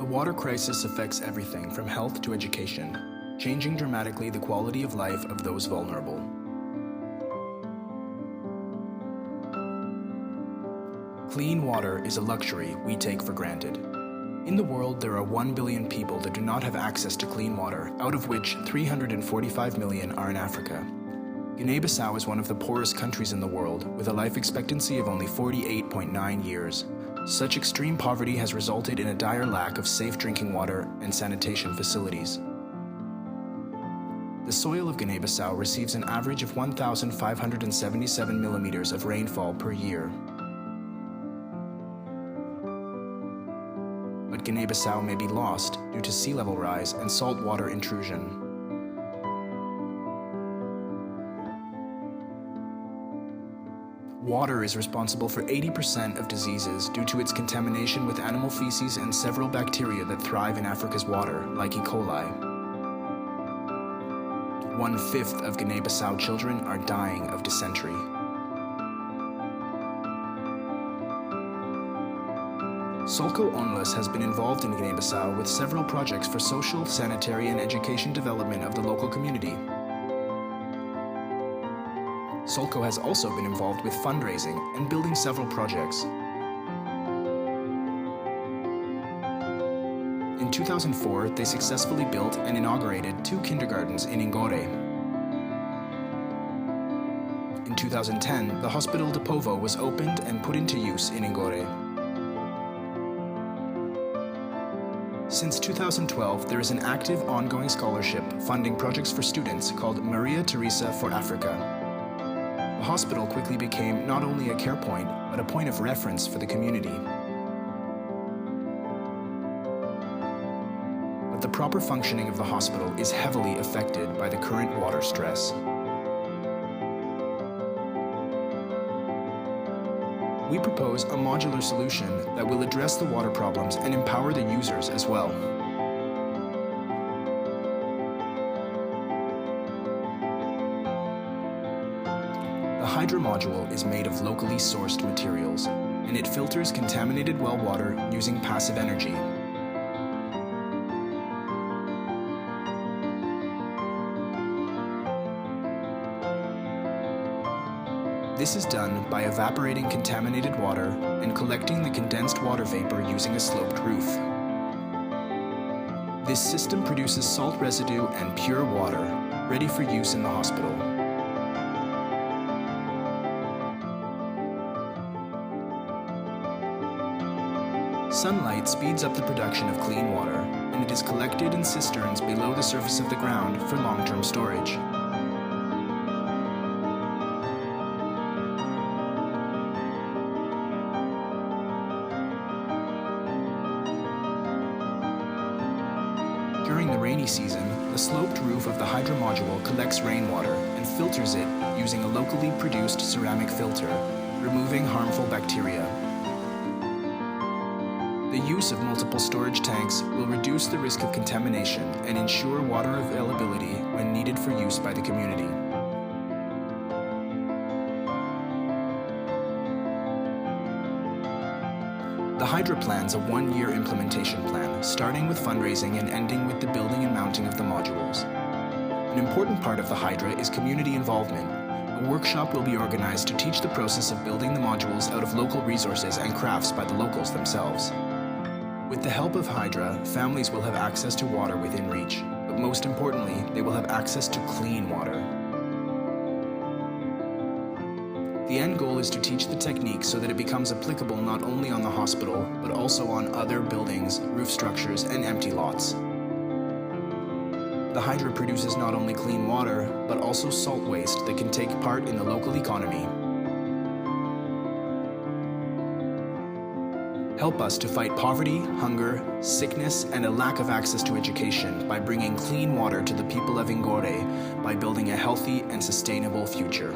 The water crisis affects everything from health to education, changing dramatically the quality of life of those vulnerable. Clean water is a luxury we take for granted. In the world, there are 1 billion people that do not have access to clean water, out of which 345 million are in Africa. Guinea Bissau is one of the poorest countries in the world, with a life expectancy of only 48.9 years. Such extreme poverty has resulted in a dire lack of safe drinking water and sanitation facilities. The soil of Guinea Bissau receives an average of 1,577 millimeters of rainfall per year. But Guinea Bissau may be lost due to sea level rise and saltwater intrusion. Water is responsible for 80% of diseases due to its contamination with animal feces and several bacteria that thrive in Africa's water, like E. coli. 1/5 of Guinea Bissau children are dying of dysentery. Solco Onlus has been involved in Guinea Bissau with several projects for social, sanitary, and education development of the local community. Solco has also been involved with fundraising and building several projects. In 2004, they successfully built and inaugurated 2 kindergartens in Ingoré. In 2010, the Hospital de Povo was opened and put into use in Ingoré. Since 2012, there is an active, ongoing scholarship funding projects for students called Maria Teresa for Africa. The hospital quickly became not only a care point, but a point of reference for the community. But the proper functioning of the hospital is heavily affected by the current water stress. We propose a modular solution that will address the water problems and empower the users as well. The Hidra module is made of locally sourced materials, and it filters contaminated well water using passive energy. This is done by evaporating contaminated water and collecting the condensed water vapor using a sloped roof. This system produces salt residue and pure water, ready for use in the hospital. Sunlight speeds up the production of clean water, and it is collected in cisterns below the surface of the ground for long-term storage. During the rainy season, the sloped roof of the Hidra module collects rainwater and filters it using a locally produced ceramic filter, removing harmful bacteria. The use of multiple storage tanks will reduce the risk of contamination and ensure water availability when needed for use by the community. The Hidra plan's a 1-year implementation plan, starting with fundraising and ending with the building and mounting of the modules. An important part of the Hidra is community involvement. A workshop will be organized to teach the process of building the modules out of local resources and crafts by the locals themselves. With the help of Hidra, families will have access to water within reach, but most importantly, they will have access to clean water. The end goal is to teach the technique so that it becomes applicable not only on the hospital, but also on other buildings, roof structures, and empty lots. The Hidra produces not only clean water, but also salt waste that can take part in the local economy. Help us to fight poverty, hunger, sickness, and a lack of access to education by bringing clean water to the people of Ingoré by building a healthy and sustainable future.